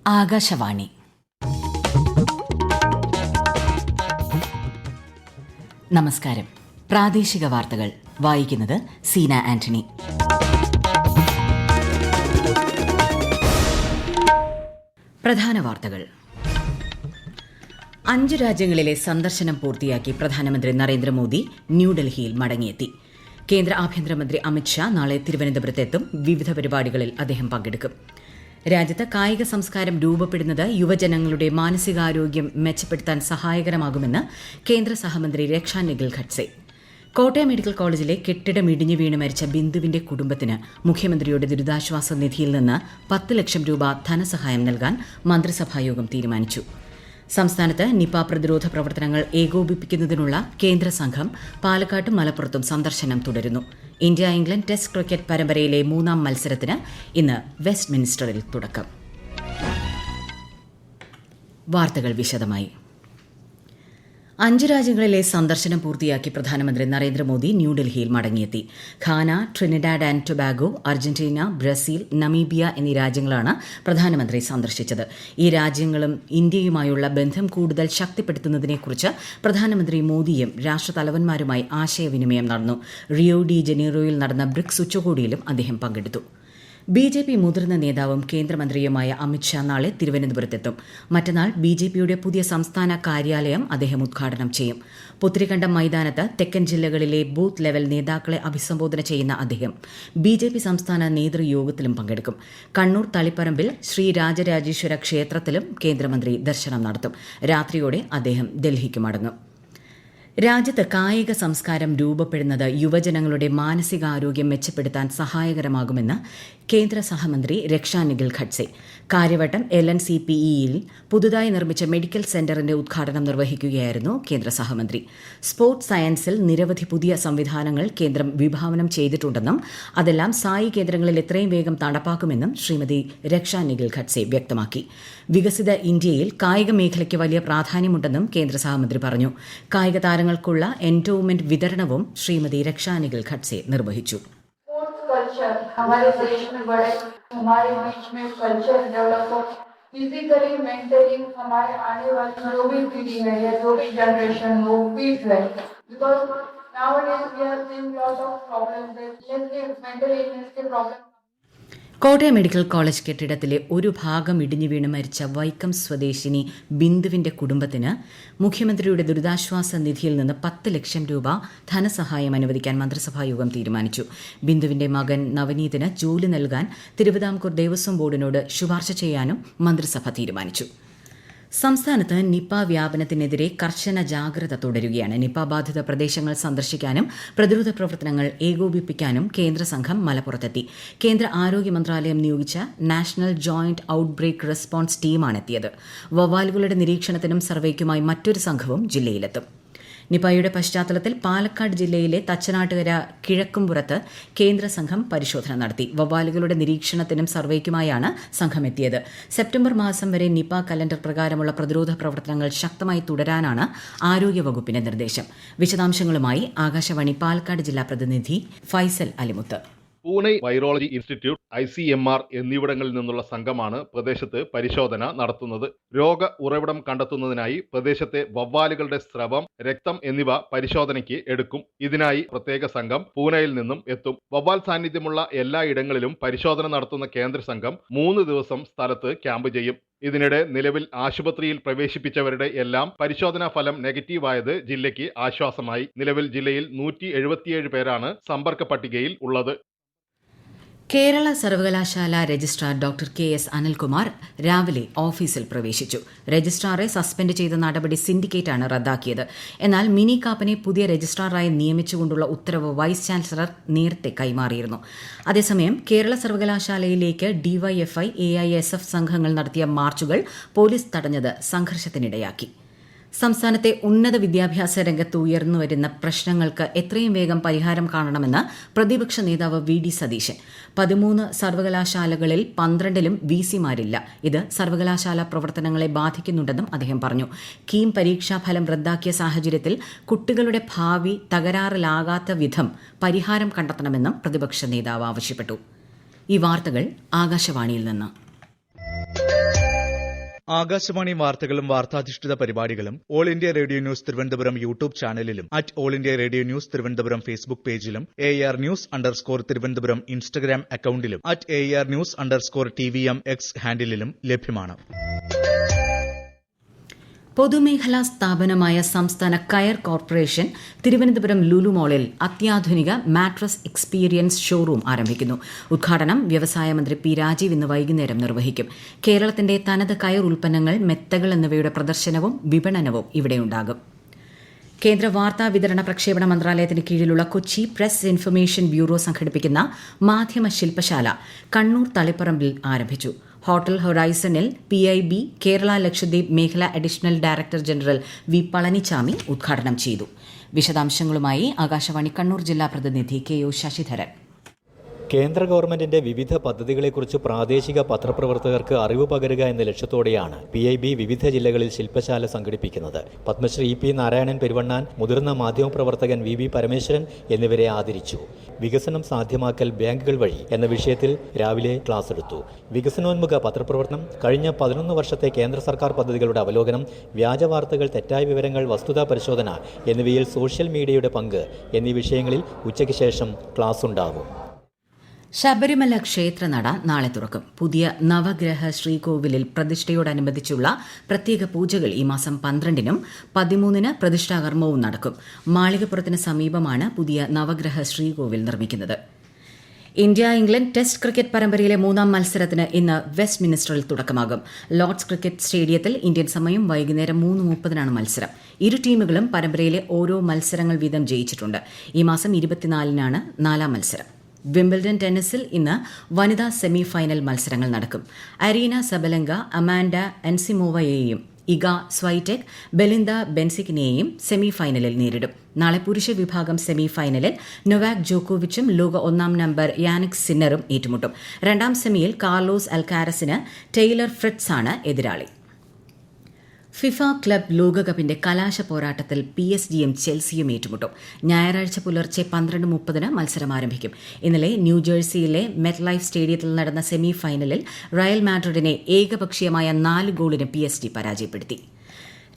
ആകാശവാണി. നമസ്കാരം. പ്രാദേശിക വാർത്തകൾ വായിക്കുന്നത് സീന ആന്റണി. പ്രധാന വാർത്തകൾ. 5 രാജ്യങ്ങളിലെ സന്ദർശനം പൂർത്തിയാക്കി പ്രധാനമന്ത്രി നരേന്ദ്രമോദി ന്യൂഡൽഹിയിൽ മടങ്ങിയെത്തി. കേന്ദ്ര ആഭ്യന്തരമന്ത്രി അമിത്ഷാ നാളെ തിരുവനന്തപുരത്തെത്തും. വിവിധ പരിപാടികളിൽ അദ്ദേഹം പങ്കെടുക്കും. രാജ്യത്ത് കായിക സംസ്കാരം രൂപപ്പെടുന്നത് യുവജനങ്ങളുടെ മാനസികാരോഗ്യം മെച്ചപ്പെടുത്താൻ സഹായകരമാകുമെന്ന് കേന്ദ്ര സഹമന്ത്രി രക്ഷാ നിഖിൽ ഖഡ്സെ. കോട്ടയം മെഡിക്കൽ കോളേജിലെ കെട്ടിടം ഇടിഞ്ഞു വീണ് മരിച്ച ബിന്ദുവിന്റെ കുടുംബത്തിന് മുഖ്യമന്ത്രിയുടെ ദുരിതാശ്വാസ നിധിയിൽ നിന്ന് 10 ലക്ഷം രൂപ ധനസഹായം നൽകാൻ മന്ത്രിസഭായോഗം തീരുമാനിച്ചു. സംസ്ഥാനത്ത് നിപ പ്രതിരോധ പ്രവർത്തനങ്ങൾ ഏകോപിപ്പിക്കുന്നതിനുള്ള കേന്ദ്ര സംഘം പാലക്കാട്ടും മലപ്പുറത്തും സന്ദർശനം തുടരുന്നു. ഇന്ത്യ ഇംഗ്ലണ്ട് ടെസ്റ്റ് ക്രിക്കറ്റ് പരമ്പരയിലെ 3ാം മത്സരത്തിന് ഇന്ന് വെസ്റ്റ് മിൻസ്റ്ററിൽ തുടക്കം. വാർത്തകൾ വിശദമായി. 5 രാജ്യങ്ങളിലെ സന്ദർശനം പൂർത്തിയാക്കി പ്രധാനമന്ത്രി നരേന്ദ്രമോദി ന്യൂഡൽഹിയിൽ മടങ്ങിയെത്തി. Ghana, Trinidad and Tobago, Argentina, Brazil, Namibia എന്നീ രാജ്യങ്ങളാണ് പ്രധാനമന്ത്രി സന്ദർശിച്ചത്. ഈ രാജ്യങ്ങളും ഇന്ത്യയുമായുള്ള ബന്ധം കൂടുതൽ ശക്തിപ്പെടുത്തുന്നതിനെക്കുറിച്ച് പ്രധാനമന്ത്രി മോദിയും രാഷ്ട്രതലവന്മാരുമായി ആശയവിനിമയം നടന്നു. റിയോ ഡി ജനീറോയിൽ നടന്ന ബ്രിക്സ് ഉച്ചകോടിയിലും അദ്ദേഹം പങ്കെടുത്തു. ബിജെപി മുതിർന്ന നേതാവും കേന്ദ്രമന്ത്രിയുമായ അമിത്ഷാ നാളെ തിരുവനന്തപുരത്തെത്തും. മറ്റന്നാൾ ബിജെപിയുടെ പുതിയ സംസ്ഥാന കാര്യാലയം അദ്ദേഹം ഉദ്ഘാടനം ചെയ്യും. പുത്തരിക്കണ്ടം മൈതാനത്ത് തെക്കൻ ജില്ലകളിലെ ബൂത്ത് ലെവൽ നേതാക്കളെ അഭിസംബോധന ചെയ്യുന്ന അദ്ദേഹം ബിജെപി സംസ്ഥാന നേതൃയോഗത്തിലും പങ്കെടുക്കും. കണ്ണൂർ തളിപ്പറമ്പിൽ ശ്രീ രാജരാജേശ്വര ക്ഷേത്രത്തിലും കേന്ദ്രമന്ത്രി ദർശനം നടത്തും. രാത്രിയോടെ അദ്ദേഹം ഡൽഹിക്ക് മടങ്ങും. രാജ്യത്ത് കായിക സംസ്കാരം രൂപപ്പെടുന്നത് യുവജനങ്ങളുടെ മാനസികാരോഗ്യം മെച്ചപ്പെടുത്താൻ സഹായകരമാകുമെന്ന് കേന്ദ്ര സഹമന്ത്രി രക്ഷാ നിഖിൽ ഖഡ്സെ. കാര്യവട്ടം LNCPEയിൽ പുതുതായി നിർമ്മിച്ച മെഡിക്കൽ സെന്ററിന്റെ ഉദ്ഘാടനം നിർവഹിക്കുകയായിരുന്നു കേന്ദ്ര സഹമന്ത്രി. സ്പോർട്സ് സയൻസിൽ നിരവധി പുതിയ സംവിധാനങ്ങൾ കേന്ദ്രം വിഭാവനം ചെയ്തിട്ടുണ്ടെന്നും അതെല്ലാം സായി കേന്ദ്രങ്ങളിൽ എത്രയും വേഗം നടപ്പാക്കുമെന്നും ശ്രീമതി രക്ഷാ നിഖിൽ ഖഡ്സെ വ്യക്തമാക്കി. വികസിത ഇന്ത്യയിൽ കായിക മേഖലയ്ക്ക് വലിയ പ്രാധാന്യമുണ്ടെന്നും കേന്ദ്ര സഹമന്ത്രി പറഞ്ഞു. കായിക താരങ്ങൾക്കുള്ള എൻഡോവ്മെന്റ് വിതരണവും ശ്രീമതി രക്ഷാ നിഖിൽ ഖഡ്സെ നിർവഹിച്ചു. हमारे देश में बड़े हमारे बीच में कल्चर डेवलप हो, फिजिकली मेंटली हमारे आने वाली जो भी पीढ़ी है या जो भी जनरेशन हो फिट रहे, because nowadays we are seeing lot of problems that mental illness के problem. കോട്ടയം മെഡിക്കൽ കോളേജ് കെട്ടിടത്തിലെ ഒരു ഭാഗം ഇടിഞ്ഞു വീണ് മരിച്ച വൈക്കം സ്വദേശിനി ബിന്ദുവിന്റെ കുടുംബത്തിന് മുഖ്യമന്ത്രിയുടെ ദുരിതാശ്വാസ നിധിയിൽ നിന്ന് 10 ലക്ഷം രൂപ ധനസഹായം അനുവദിക്കാൻ മന്ത്രിസഭായോഗം തീരുമാനിച്ചു. ബിന്ദുവിന്റെ മകൻ നവനീതിന് ജോലി നൽകാൻ തിരുവിതാംകൂർ ദേവസ്വം ബോർഡിനോട് ശുപാർശ ചെയ്യാനും മന്ത്രിസഭ തീരുമാനിച്ചു. സംസ്ഥാനത്ത് നിപ വ്യാപനത്തിനെതിരെ കർശന ജാഗ്രത തുടരുകയാണ്. നിപ ബാധിത പ്രദേശങ്ങൾ സന്ദർശിക്കാനും പ്രതിരോധ പ്രവർത്തനങ്ങൾ ഏകോപിപ്പിക്കാനും കേന്ദ്ര സംഘം മലപ്പുറത്തെത്തി. കേന്ദ്ര ആരോഗ്യ മന്ത്രാലയം നിയോഗിച്ച നാഷണൽ ജോയിന്റ് ഔട്ട്ബ്രേക്ക് റെസ്പോൺസ് ടീമാണെത്തിയത്. വവ്വാലുകളുടെ നിരീക്ഷണത്തിനും സർവേക്കുമായി മറ്റൊരു സംഘവും ജില്ലയിലെത്തും. നിപയുടെ പശ്ചാത്തലത്തിൽ പാലക്കാട് ജില്ലയിലെ തച്ചനാട്ടുകര കിഴക്കുംപുറത്ത് കേന്ദ്ര സംഘം പരിശോധന നടത്തി. വവ്വാലുകളുടെ നിരീക്ഷണത്തിനും സർവേക്കുമായാണ് സംഘം എത്തിയത്. സെപ്റ്റംബർ മാസം വരെ നിപ കലണ്ടർ പ്രകാരമുള്ള പ്രതിരോധ പ്രവർത്തനങ്ങൾ ശക്തമായി തുടരാനാണ് ആരോഗ്യവകുപ്പിന്റെ നിർദ്ദേശം. വിശദാംശങ്ങളുമായി ആകാശവാണി പാലക്കാട് ജില്ലാ പ്രതിനിധി Faisal Alimuth. Pune virology institute, ICMR എന്നിവിടങ്ങളിൽ നിന്നുള്ള സംഘമാണ് പ്രദേശത്ത് പരിശോധന നടത്തുന്നത്. രോഗ ഉറവിടം കണ്ടെത്തുന്നതിനായി പ്രദേശത്തെ വവ്വാലുകളുടെ സ്രവം, രക്തം എന്നിവ പരിശോധനയ്ക്ക് എടുക്കും. ഇതിനായി പ്രത്യേക സംഘം പൂനെയിൽ നിന്നും എത്തും. വവ്വാൽ സാന്നിധ്യമുള്ള എല്ലാ ഇടങ്ങളിലും പരിശോധന നടത്തുന്ന കേന്ദ്ര സംഘം 3 ദിവസം സ്ഥലത്ത് ക്യാമ്പ് ചെയ്യും. ഇതിനിടെ നിലവിൽ ആശുപത്രിയിൽ പ്രവേശിപ്പിച്ചവരുടെ എല്ലാം പരിശോധനാ ഫലം നെഗറ്റീവായത് ജില്ലയ്ക്ക് ആശ്വാസമായി. നിലവിൽ ജില്ലയിൽ 177 പേരാണ് സമ്പർക്ക പട്ടികയിൽ ഉള്ളത്. കേരള സർവകലാശാല രജിസ്ട്രാർ ഡോക്ടർ KS അനിൽകുമാർ രാവിലെ ഓഫീസിൽ പ്രവേശിച്ചു. രജിസ്ട്രാറെ സസ്പെൻഡ് ചെയ്ത നടപടി സിൻഡിക്കേറ്റാണ് റദ്ദാക്കിയത്. എന്നാൽ മിനി കാപ്പനെ പുതിയ രജിസ്ട്രാറായി നിയമിച്ചുകൊണ്ടുള്ള ഉത്തരവ് വൈസ് ചാൻസലർ നേരത്തെ കൈമാറിയിരുന്നു. അതേസമയം കേരള സർവകലാശാലയിലേക്ക് DYFI, AISF സംഘങ്ങൾ നടത്തിയ മാർച്ചുകൾ പോലീസ് തടഞ്ഞത് സംഘർഷത്തിനിടയാക്കി. സംസ്ഥാനത്തെ ഉന്നത വിദ്യാഭ്യാസ രംഗത്ത് ഉയർന്നുവരുന്ന പ്രശ്നങ്ങൾക്ക് എത്രയും വേഗം പരിഹാരം കാണണമെന്ന് പ്രതിപക്ഷ നേതാവ് VD സതീശൻ. 13 സർവകലാശാലകളിൽ 12ലും VC-മാരില്ല. ഇത് സർവകലാശാല പ്രവർത്തനങ്ങളെ ബാധിക്കുന്നുണ്ടെന്നും അദ്ദേഹം പറഞ്ഞു. കീം പരീക്ഷാഫലം റദ്ദാക്കിയ സാഹചര്യത്തിൽ കുട്ടികളുടെ ഭാവി തകരാറിലാകാത്ത വിധം പരിഹാരം കണ്ടെത്തണമെന്നും പ്രതിപക്ഷ നേതാവ് ആവശ്യപ്പെട്ടു. ഈ വാർത്തകൾ ആകാശവാണിയിൽ നിന്ന്. ആകാശവാണി വാർത്തകളും വാർത്താധിഷ്ഠിത പരിപാടികളും All India Radio News Thiruvananthapuram YouTube ചാനലിലും All India Radio News Thiruvananthapuram Facebook പേജിലും AR News_ തിരുവനന്തപുരം ഇൻസ്റ്റഗ്രാം അക്കൌണ്ടിലും AR News_TVM X ഹാൻഡിലും ലഭ്യമാണ്. പൊതുമേഖലാ സ്ഥാപനമായ സംസ്ഥാന കയർ കോർപ്പറേഷൻ തിരുവനന്തപുരം ലുലു മാളിൽ അത്യാധുനിക മാട്രസ് എക്സ്പീരിയൻസ് ഷോറൂം ആരംഭിക്കുന്നു. ഉദ്ഘാടനം വ്യവസായ മന്ത്രി P. രാജീവ് ഇന്ന് വൈകുന്നേരം നിർവഹിക്കും. കേരളത്തിന്റെ തനത് കയർ ഉൽപ്പന്നങ്ങൾ, മെത്തകൾ എന്നിവയുടെ പ്രദർശനവും വിപണനവും ഇവിടെയുണ്ടാകും. കേന്ദ്ര വാർത്താ വിതരണ പ്രക്ഷേപണ മന്ത്രാലയത്തിന് കീഴിലുള്ള കൊച്ചി പ്രസ് ഇൻഫർമേഷൻ ബ്യൂറോ സംഘടിപ്പിക്കുന്ന മാധ്യമ ശില്പശാല കണ്ണൂർ തളിപ്പറമ്പിൽ ആരംഭിച്ചു. ഹോട്ടൽ ഹൊറൈസണിൽ PIB കേരള ലക്ഷദ്വീപ് മേഖല additional director general V. Palaniswami ഉദ്ഘാടനം ചെയ്തു. വിശദാംശങ്ങളുമായി ആകാശവാണി കണ്ണൂർ ജില്ലാ പ്രതിനിധി KO ശശിധരൻ. കേന്ദ്ര ഗവൺമെന്റിന്റെ വിവിധ പദ്ധതികളെക്കുറിച്ച് പ്രാദേശിക പത്രപ്രവർത്തകർക്ക് അറിവ് പകരുക എന്ന ലക്ഷ്യത്തോടെയാണ് PIB വിവിധ ജില്ലകളിൽ ശില്പശാല സംഘടിപ്പിക്കുന്നത്. പത്മശ്രീ P. നാരായണൻ പെരുവണ്ണാൻ, മുതിർന്ന മാധ്യമപ്രവർത്തകൻ VB പരമേശ്വരൻ എന്നിവരെ ആദരിച്ചു. വികസനം സാധ്യമാക്കൽ ബാങ്കുകൾ വഴി എന്ന വിഷയത്തിൽ രാവിലെ ക്ലാസ് എടുത്തു. വികസനോന്മുഖ പത്രപ്രവർത്തനം, കഴിഞ്ഞ 11 വർഷത്തെ കേന്ദ്ര സർക്കാർ പദ്ധതികളുടെ അവലോകനം, വ്യാജ വാർത്തകൾ, തെറ്റായ വിവരങ്ങൾ, വസ്തുതാ പരിശോധന എന്നിവയിൽ സോഷ്യൽ മീഡിയയുടെ പങ്ക് എന്നീ വിഷയങ്ങളിൽ ഉച്ചയ്ക്ക് ശേഷം ക്ലാസ് ഉണ്ടാകും. ശബരിമല ക്ഷേത്രനട നാളെ തുറക്കും. പുതിയ നവഗ്രഹ ശ്രീകോവിലിൽ പ്രതിഷ്ഠയോടനുബന്ധിച്ചുള്ള പ്രത്യേക പൂജകൾ ഈ മാസം 12-നും 13-ന് പ്രതിഷ്ഠാകർമ്മവും നടക്കും. മാളികപ്പുറത്തിന് സമീപമാണ് പുതിയ നവഗ്രഹ ശ്രീകോവിൽ നിർമ്മിക്കുന്നത്. ഇന്ത്യ-ഇംഗ്ലണ്ട് ടെസ്റ്റ് ക്രിക്കറ്റ് പരമ്പരയിലെ 3-ാം മത്സരത്തിന് ഇന്ന് വെസ്റ്റ് മിനിസ്റ്ററിൽ തുടക്കമാകും. ലോർഡ്സ് ക്രിക്കറ്റ് സ്റ്റേഡിയത്തിൽ ഇന്ത്യൻ സമയം വൈകുന്നേരം 3:30-നാണ് മത്സരം. ഇരു ടീമുകളും പരമ്പരയിലെ ഓരോ മത്സരങ്ങൾ വീതം ജയിച്ചിട്ടുണ്ട്. ഈ മാസം 24-നാണ് 4-ാം മത്സരം. വിംബിൾഡൺ ടെന്നീസിൽ ഇന്ന് വനിതാ സെമി ഫൈനൽ മത്സരങ്ങൾ നടക്കും. അരീന സബലങ്ക അമാൻഡ അൻസിമോവയെയും ഇഗ സ്വൈറ്റെക് ബെലിന്ദ ബെൻസിക്കിനെയും സെമി ഫൈനലിൽ നേരിടും. നാളെ പുരുഷ വിഭാഗം സെമി ഫൈനലിൽ നൊവാക് ജോക്കോവിച്ചും ലോക 1-ാം നമ്പർ യാനിക് സിന്നറും ഏറ്റുമുട്ടും. 2-ാം സെമിയിൽ കാർലോസ് അൽക്കാരസിന് ടെയ്ലർ ഫ്രിറ്റ്സാണ് എതിരാളി. ഫിഫ ക്ലബ് ലോകകപ്പിന്റെ കലാശ പോരാട്ടത്തിൽ PSG-യും ചെൽസിയും ഏറ്റുമുട്ടും. ഞായറാഴ്ച പുലർച്ചെ 12:30-ന് മത്സരം ആരംഭിക്കും. ഇന്നലെ ന്യൂജേഴ്സിയിലെ മെറ്റ് ലൈഫ് സ്റ്റേഡിയത്തിൽ നടന്ന സെമി ഫൈനലിൽ റയൽ മാഡ്രിഡിനെ ഏകപക്ഷീയമായ 4 ഗോളിന് PSG പരാജയപ്പെടുത്തി.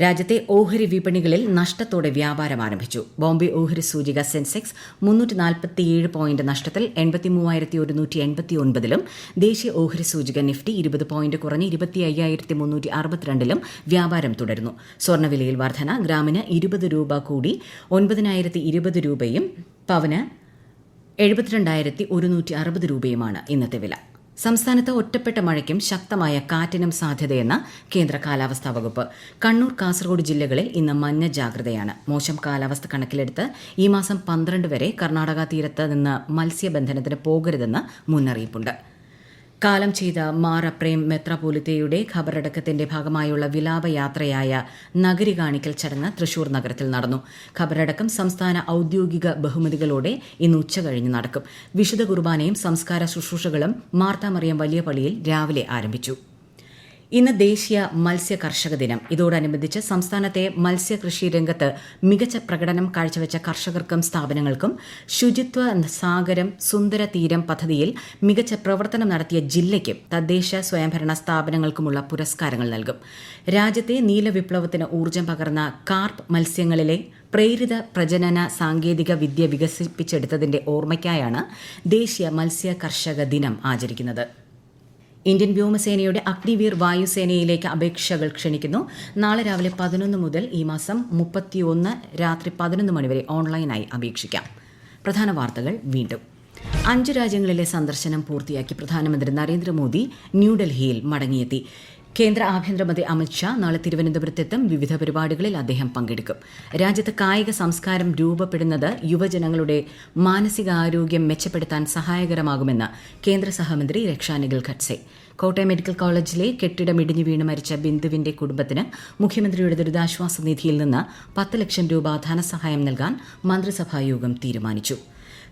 രാജ്യത്തെ ഓഹരി വിപണികളിൽ നഷ്ടത്തോടെ വ്യാപാരം ആരംഭിച്ചു. ബോംബെ ഓഹരി സൂചിക സെൻസെക്സ് 347 പോയിന്റ് നഷ്ടത്തിൽ 83,189-ലും, ദേശീയ ഓഹരി സൂചിക നിഫ്റ്റി 20 പോയിന്റ് കുറഞ്ഞ് 25,362-ലും വ്യാപാരം തുടരുന്നു. സ്വർണ്ണവിലയിൽ വർധന. ഗ്രാമിന് 20 രൂപ കൂടി 9,020 രൂപയും പവന് 72,160 രൂപയുമാണ് ഇന്നത്തെ വില. സംസ്ഥാനത്ത് ഒറ്റപ്പെട്ട മഴയ്ക്കും ശക്തമായ കാറ്റിനും സാധ്യതയെന്ന് കേന്ദ്ര കാലാവസ്ഥാ വകുപ്പ്. കണ്ണൂർ, കാസർഗോഡ് ജില്ലകളിൽ ഇന്ന് മഞ്ഞ ജാഗ്രതയാണ്. മോശം കാലാവസ്ഥ കണക്കിലെടുത്ത് ഈ മാസം 12 വരെ കർണാടക തീരത്ത് നിന്ന് മത്സ്യബന്ധനത്തിന് പോകരുതെന്ന് മുന്നറിയിപ്പുണ്ട്. കാലം ചെയ്ത മാർ അപ്രേം മെത്രാപോലിത്തയുടെ ഖബറടക്കത്തിന്റെ ഭാഗമായുള്ള വിലാപയാത്രയായ നഗരി കാണിക്കൽ ചടങ്ങ് തൃശൂർ നഗരത്തിൽ നടന്നു. ഖബറടക്കം സംസ്ഥാന ഔദ്യോഗിക ബഹുമതികളോടെ ഇന്ന് ഉച്ചകഴിഞ്ഞ് നടക്കും. വിശുദ്ധ കുർബാനയും സംസ്കാര ശുശ്രൂഷകളും മാർത്താമറിയം വലിയ പള്ളിയിൽ രാവിലെ ആരംഭിച്ചു. ഇന്ന് ദേശീയ മത്സ്യ കർഷക ദിനം. ഇതോടനുബന്ധിച്ച് സംസ്ഥാനത്തെ മത്സ്യകൃഷി രംഗത്ത് മികച്ച പ്രകടനം കാഴ്ചവെച്ച കർഷകർക്കും സ്ഥാപനങ്ങൾക്കും ശുചിത്വ സാഗരം സുന്ദര തീരം പദ്ധതിയിൽ മികച്ച പ്രവർത്തനം നടത്തിയ ജില്ലയ്ക്കും തദ്ദേശ സ്വയംഭരണ സ്ഥാപനങ്ങൾക്കുമുള്ള പുരസ്കാരങ്ങൾ നൽകും. രാജ്യത്തെ നീലവിപ്ലവത്തിന് ഊർജ്ജം പകർന്ന കാർപ്പ് മത്സ്യങ്ങളിലെ പ്രേരിത പ്രജനന സാങ്കേതിക വിദ്യ വികസിപ്പിച്ചെടുത്തതിന്റെ ഓർമ്മയ്ക്കായാണ് ദേശീയ മത്സ്യ കർഷക ദിനം ആചരിക്കുന്നത്. ഇന്ത്യൻ വ്യോമസേനയുടെ അഗ്നിവീർ വായുസേനയിലേക്ക് അപേക്ഷകൾ ക്ഷണിക്കുന്നു. നാളെ രാവിലെ 11 മുതൽ ഈ മാസം 31 രാത്രി 11 മണിവരെ ഓൺലൈനായി അപേക്ഷിക്കാം. പ്രധാന വാർത്തകൾ വീണ്ടും. 5 രാജ്യങ്ങളിലെ സന്ദർശനം പൂർത്തിയാക്കി പ്രധാനമന്ത്രി നരേന്ദ്രമോദി ന്യൂഡൽഹിയിൽ മടങ്ങിയെത്തി. കേന്ദ്ര ആഭ്യന്തരമന്ത്രി അമിത്ഷാ നാളെ തിരുവനന്തപുരത്തെത്തും. വിവിധ പരിപാടികളിൽ അദ്ദേഹം പങ്കെടുക്കും. രാജ്യത്ത് കായിക സംസ്കാരം രൂപപ്പെടുന്നത് യുവജനങ്ങളുടെ മാനസികാരോഗ്യം മെച്ചപ്പെടുത്താൻ സഹായകരമാകുമെന്ന് കേന്ദ്ര സഹമന്ത്രി രക്ഷാനിഖിൽ ഖഡ്സെ. കോട്ടയം മെഡിക്കൽ കോളേജിലെ കെട്ടിടം ഇടിഞ്ഞു വീണ് മരിച്ച ബിന്ദുവിന്റെ കുടുംബത്തിന് മുഖ്യമന്ത്രിയുടെ ദുരിതാശ്വാസ നിധിയിൽ നിന്ന് 10 ലക്ഷം രൂപ ധനസഹായം നൽകാൻ മന്ത്രിസഭായോഗം തീരുമാനിച്ചു.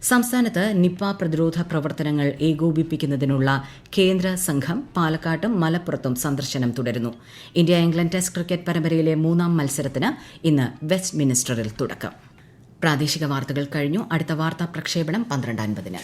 സംസ്ഥാനത്ത് നിപ പ്രതിരോധ പ്രവർത്തനങ്ങൾ ഏകോപിപ്പിക്കുന്നതിനുള്ള കേന്ദ്ര സംഘം പാലക്കാട്ടും മലപ്പുറത്തും സന്ദർശനം തുടരുന്നു. ഇന്ത്യ-ഇംഗ്ലണ്ട് ടെസ്റ്റ് ക്രിക്കറ്റ് പരമ്പരയിലെ 3-ാം മത്സരത്തിന് ഇന്ന് വെസ്റ്റ് മിനിസ്റ്ററിൽ തുടക്കം. പ്രാദേശിക വാർത്തകൾ കഴിഞ്ഞു. അടുത്ത വാർത്താ പ്രക്ഷേപണം 12:50-ന്.